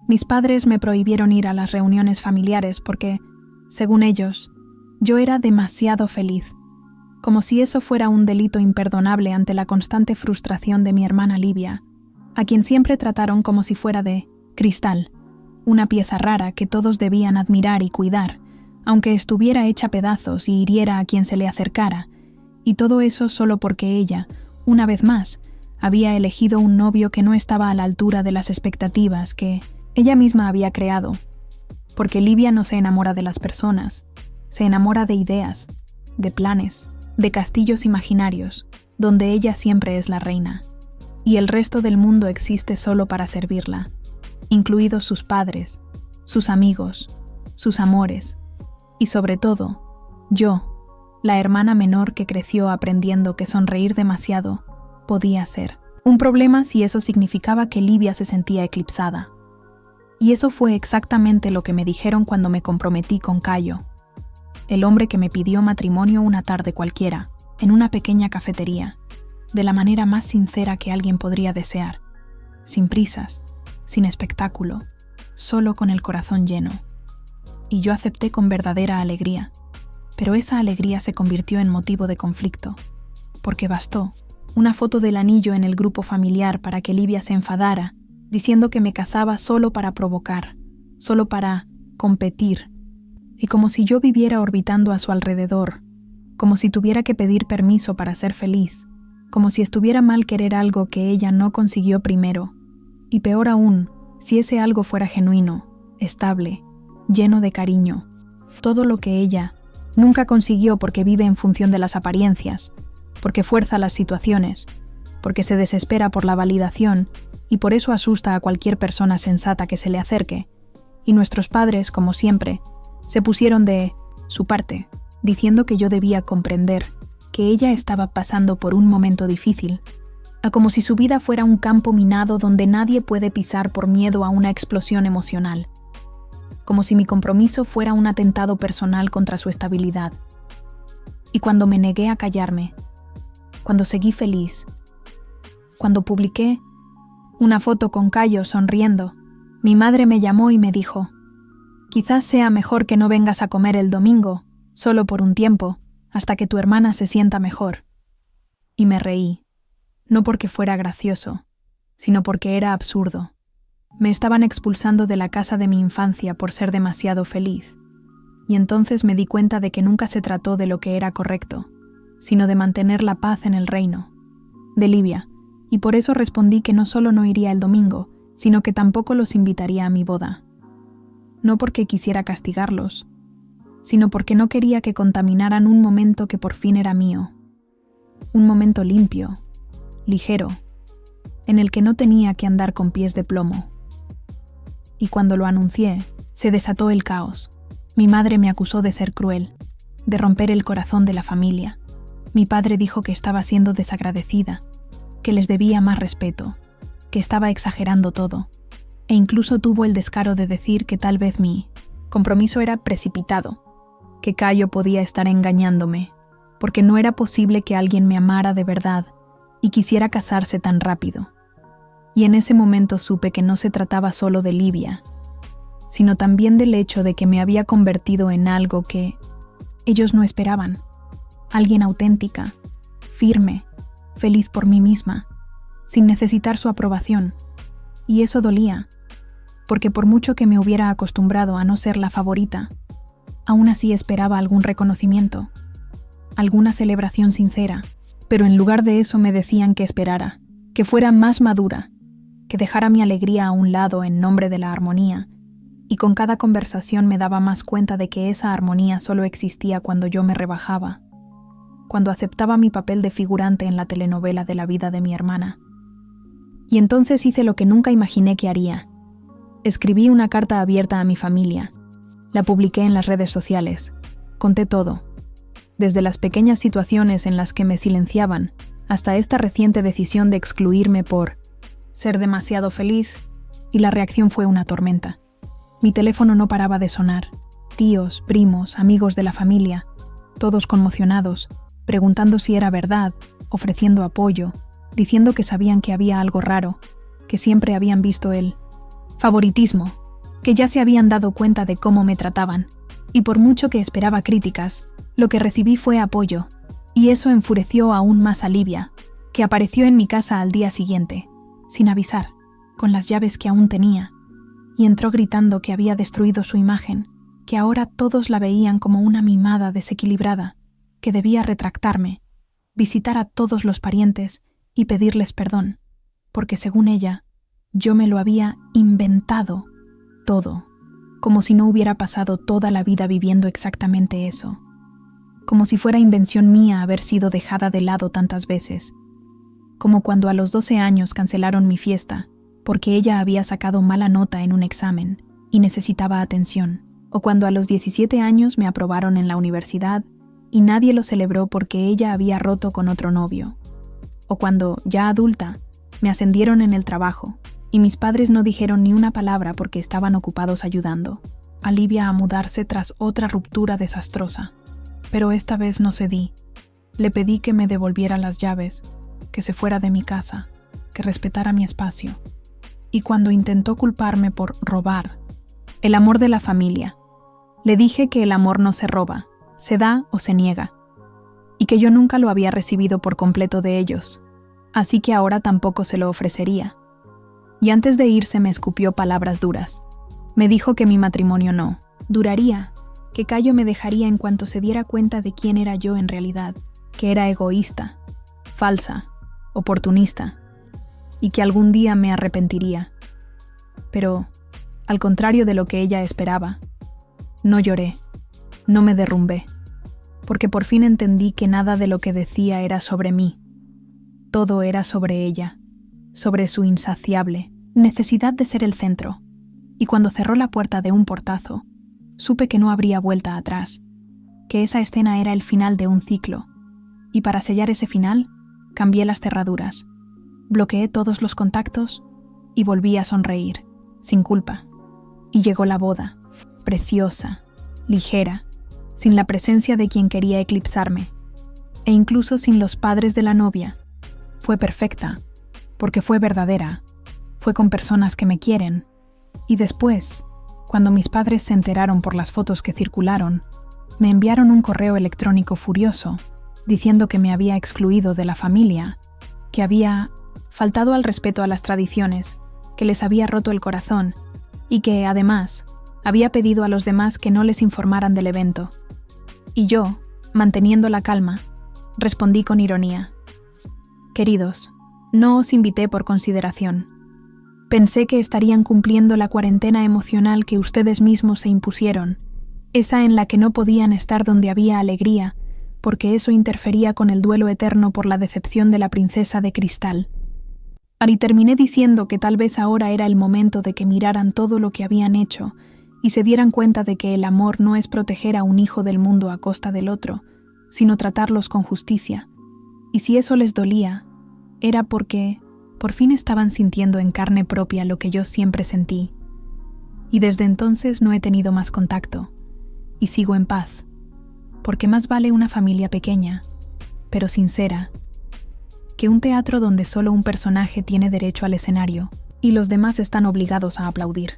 Mis padres me prohibieron ir a las reuniones familiares porque, según ellos, yo era demasiado feliz, como si eso fuera un delito imperdonable ante la constante frustración de mi hermana Livia, a quien siempre trataron como si fuera de cristal, una pieza rara que todos debían admirar y cuidar, aunque estuviera hecha pedazos y hiriera a quien se le acercara, y todo eso solo porque ella, una vez más, había elegido un novio que no estaba a la altura de las expectativas que ella misma había creado, porque Livia no se enamora de las personas, se enamora de ideas, de planes, de castillos imaginarios, donde ella siempre es la reina, y el resto del mundo existe solo para servirla, incluidos sus padres, sus amigos, sus amores, y sobre todo, yo, la hermana menor que creció aprendiendo que sonreír demasiado podía ser un problema si eso significaba que Livia se sentía eclipsada. Y eso fue exactamente lo que me dijeron cuando me comprometí con Caio, el hombre que me pidió matrimonio una tarde cualquiera, en una pequeña cafetería, de la manera más sincera que alguien podría desear, sin prisas, sin espectáculo, solo con el corazón lleno. Y yo acepté con verdadera alegría, pero esa alegría se convirtió en motivo de conflicto, porque bastó una foto del anillo en el grupo familiar para que Livia se enfadara, diciendo que me casaba solo para provocar, solo para competir, y como si yo viviera orbitando a su alrededor, como si tuviera que pedir permiso para ser feliz, como si estuviera mal querer algo que ella no consiguió primero, y peor aún, si ese algo fuera genuino, estable, lleno de cariño, todo lo que ella nunca consiguió porque vive en función de las apariencias, porque fuerza las situaciones, porque se desespera por la validación y por eso asusta a cualquier persona sensata que se le acerque, y nuestros padres, como siempre, se pusieron de su parte, diciendo que yo debía comprender que ella estaba pasando por un momento difícil, a como si su vida fuera un campo minado donde nadie puede pisar por miedo a una explosión emocional, como si mi compromiso fuera un atentado personal contra su estabilidad. Y cuando me negué a callarme, cuando seguí feliz, cuando publiqué una foto con Caio sonriendo, mi madre me llamó y me dijo: «Quizás sea mejor que no vengas a comer el domingo, solo por un tiempo, hasta que tu hermana se sienta mejor». Y me reí, no porque fuera gracioso, sino porque era absurdo. Me estaban expulsando de la casa de mi infancia por ser demasiado feliz, y entonces me di cuenta de que nunca se trató de lo que era correcto, sino de mantener la paz en el reino de Livia, y por eso respondí que no solo no iría el domingo, sino que tampoco los invitaría a mi boda. No porque quisiera castigarlos, sino porque no quería que contaminaran un momento que por fin era mío. Un momento limpio, ligero, en el que no tenía que andar con pies de plomo. Y cuando lo anuncié, se desató el caos. Mi madre me acusó de ser cruel, de romper el corazón de la familia. Mi padre dijo que estaba siendo desagradecida, que les debía más respeto, que estaba exagerando todo, e incluso tuvo el descaro de decir que tal vez mi compromiso era precipitado, que Caio podía estar engañándome, porque no era posible que alguien me amara de verdad y quisiera casarse tan rápido. Y en ese momento supe que no se trataba solo de Livia, sino también del hecho de que me había convertido en algo que ellos no esperaban, alguien auténtica, firme, feliz por mí misma, sin necesitar su aprobación. Y eso dolía, porque por mucho que me hubiera acostumbrado a no ser la favorita, aún así esperaba algún reconocimiento, alguna celebración sincera, pero en lugar de eso me decían que esperara, que fuera más madura, que dejara mi alegría a un lado en nombre de la armonía, y con cada conversación me daba más cuenta de que esa armonía solo existía cuando yo me rebajaba, cuando aceptaba mi papel de figurante en la telenovela de la vida de mi hermana. Y entonces hice lo que nunca imaginé que haría. Escribí una carta abierta a mi familia, la publiqué en las redes sociales, conté todo, desde las pequeñas situaciones en las que me silenciaban, hasta esta reciente decisión de excluirme por ser demasiado feliz, y la reacción fue una tormenta. Mi teléfono no paraba de sonar, tíos, primos, amigos de la familia, todos conmocionados, preguntando si era verdad, ofreciendo apoyo, diciendo que sabían que había algo raro, que siempre habían visto el favoritismo, que ya se habían dado cuenta de cómo me trataban, y por mucho que esperaba críticas, lo que recibí fue apoyo, y eso enfureció aún más a Livia, que apareció en mi casa al día siguiente, sin avisar, con las llaves que aún tenía, y entró gritando que había destruido su imagen, que ahora todos la veían como una mimada desequilibrada, que debía retractarme, visitar a todos los parientes y pedirles perdón, porque según ella, yo me lo había inventado todo, como si no hubiera pasado toda la vida viviendo exactamente eso, como si fuera invención mía haber sido dejada de lado tantas veces, como cuando a los 12 años cancelaron mi fiesta porque ella había sacado mala nota en un examen y necesitaba atención, o cuando a los 17 años me aprobaron en la universidad y nadie lo celebró porque ella había roto con otro novio, o cuando, ya adulta, me ascendieron en el trabajo y mis padres no dijeron ni una palabra porque estaban ocupados ayudando a Livia a mudarse tras otra ruptura desastrosa. Pero esta vez no cedí. Le pedí que me devolviera las llaves, que se fuera de mi casa, que respetara mi espacio. Y cuando intentó culparme por robar el amor de la familia, le dije que el amor no se roba, se da o se niega, y que yo nunca lo había recibido por completo de ellos, así que ahora tampoco se lo ofrecería. Y antes de irse me escupió palabras duras. Me dijo que mi matrimonio no duraría, que Cayo me dejaría en cuanto se diera cuenta de quién era yo en realidad, que era egoísta, falsa, oportunista, y que algún día me arrepentiría. Pero, al contrario de lo que ella esperaba, no lloré, no me derrumbé, porque por fin entendí que nada de lo que decía era sobre mí. Todo era sobre ella, sobre su insaciable necesidad de ser el centro, y cuando cerró la puerta de un portazo, supe que no habría vuelta atrás, que esa escena era el final de un ciclo, y para sellar ese final, cambié las cerraduras, bloqueé todos los contactos y volví a sonreír, sin culpa. Y llegó la boda, preciosa, ligera, sin la presencia de quien quería eclipsarme, e incluso sin los padres de la novia. Fue perfecta, porque fue verdadera, fue con personas que me quieren. Y después, cuando mis padres se enteraron por las fotos que circularon, me enviaron un correo electrónico furioso, diciendo que me había excluido de la familia, que había faltado al respeto a las tradiciones, que les había roto el corazón y que, además, había pedido a los demás que no les informaran del evento. Y yo, manteniendo la calma, respondí con ironía: «Queridos, no os invité por consideración. Pensé que estarían cumpliendo la cuarentena emocional que ustedes mismos se impusieron, esa en la que no podían estar donde había alegría, porque eso interfería con el duelo eterno por la decepción de la princesa de cristal». Y terminé diciendo que tal vez ahora era el momento de que miraran todo lo que habían hecho y se dieran cuenta de que el amor no es proteger a un hijo del mundo a costa del otro, sino tratarlos con justicia. Y si eso les dolía, era porque por fin estaban sintiendo en carne propia lo que yo siempre sentí. Y desde entonces no he tenido más contacto, y sigo en paz, porque más vale una familia pequeña, pero sincera, que un teatro donde solo un personaje tiene derecho al escenario y los demás están obligados a aplaudir.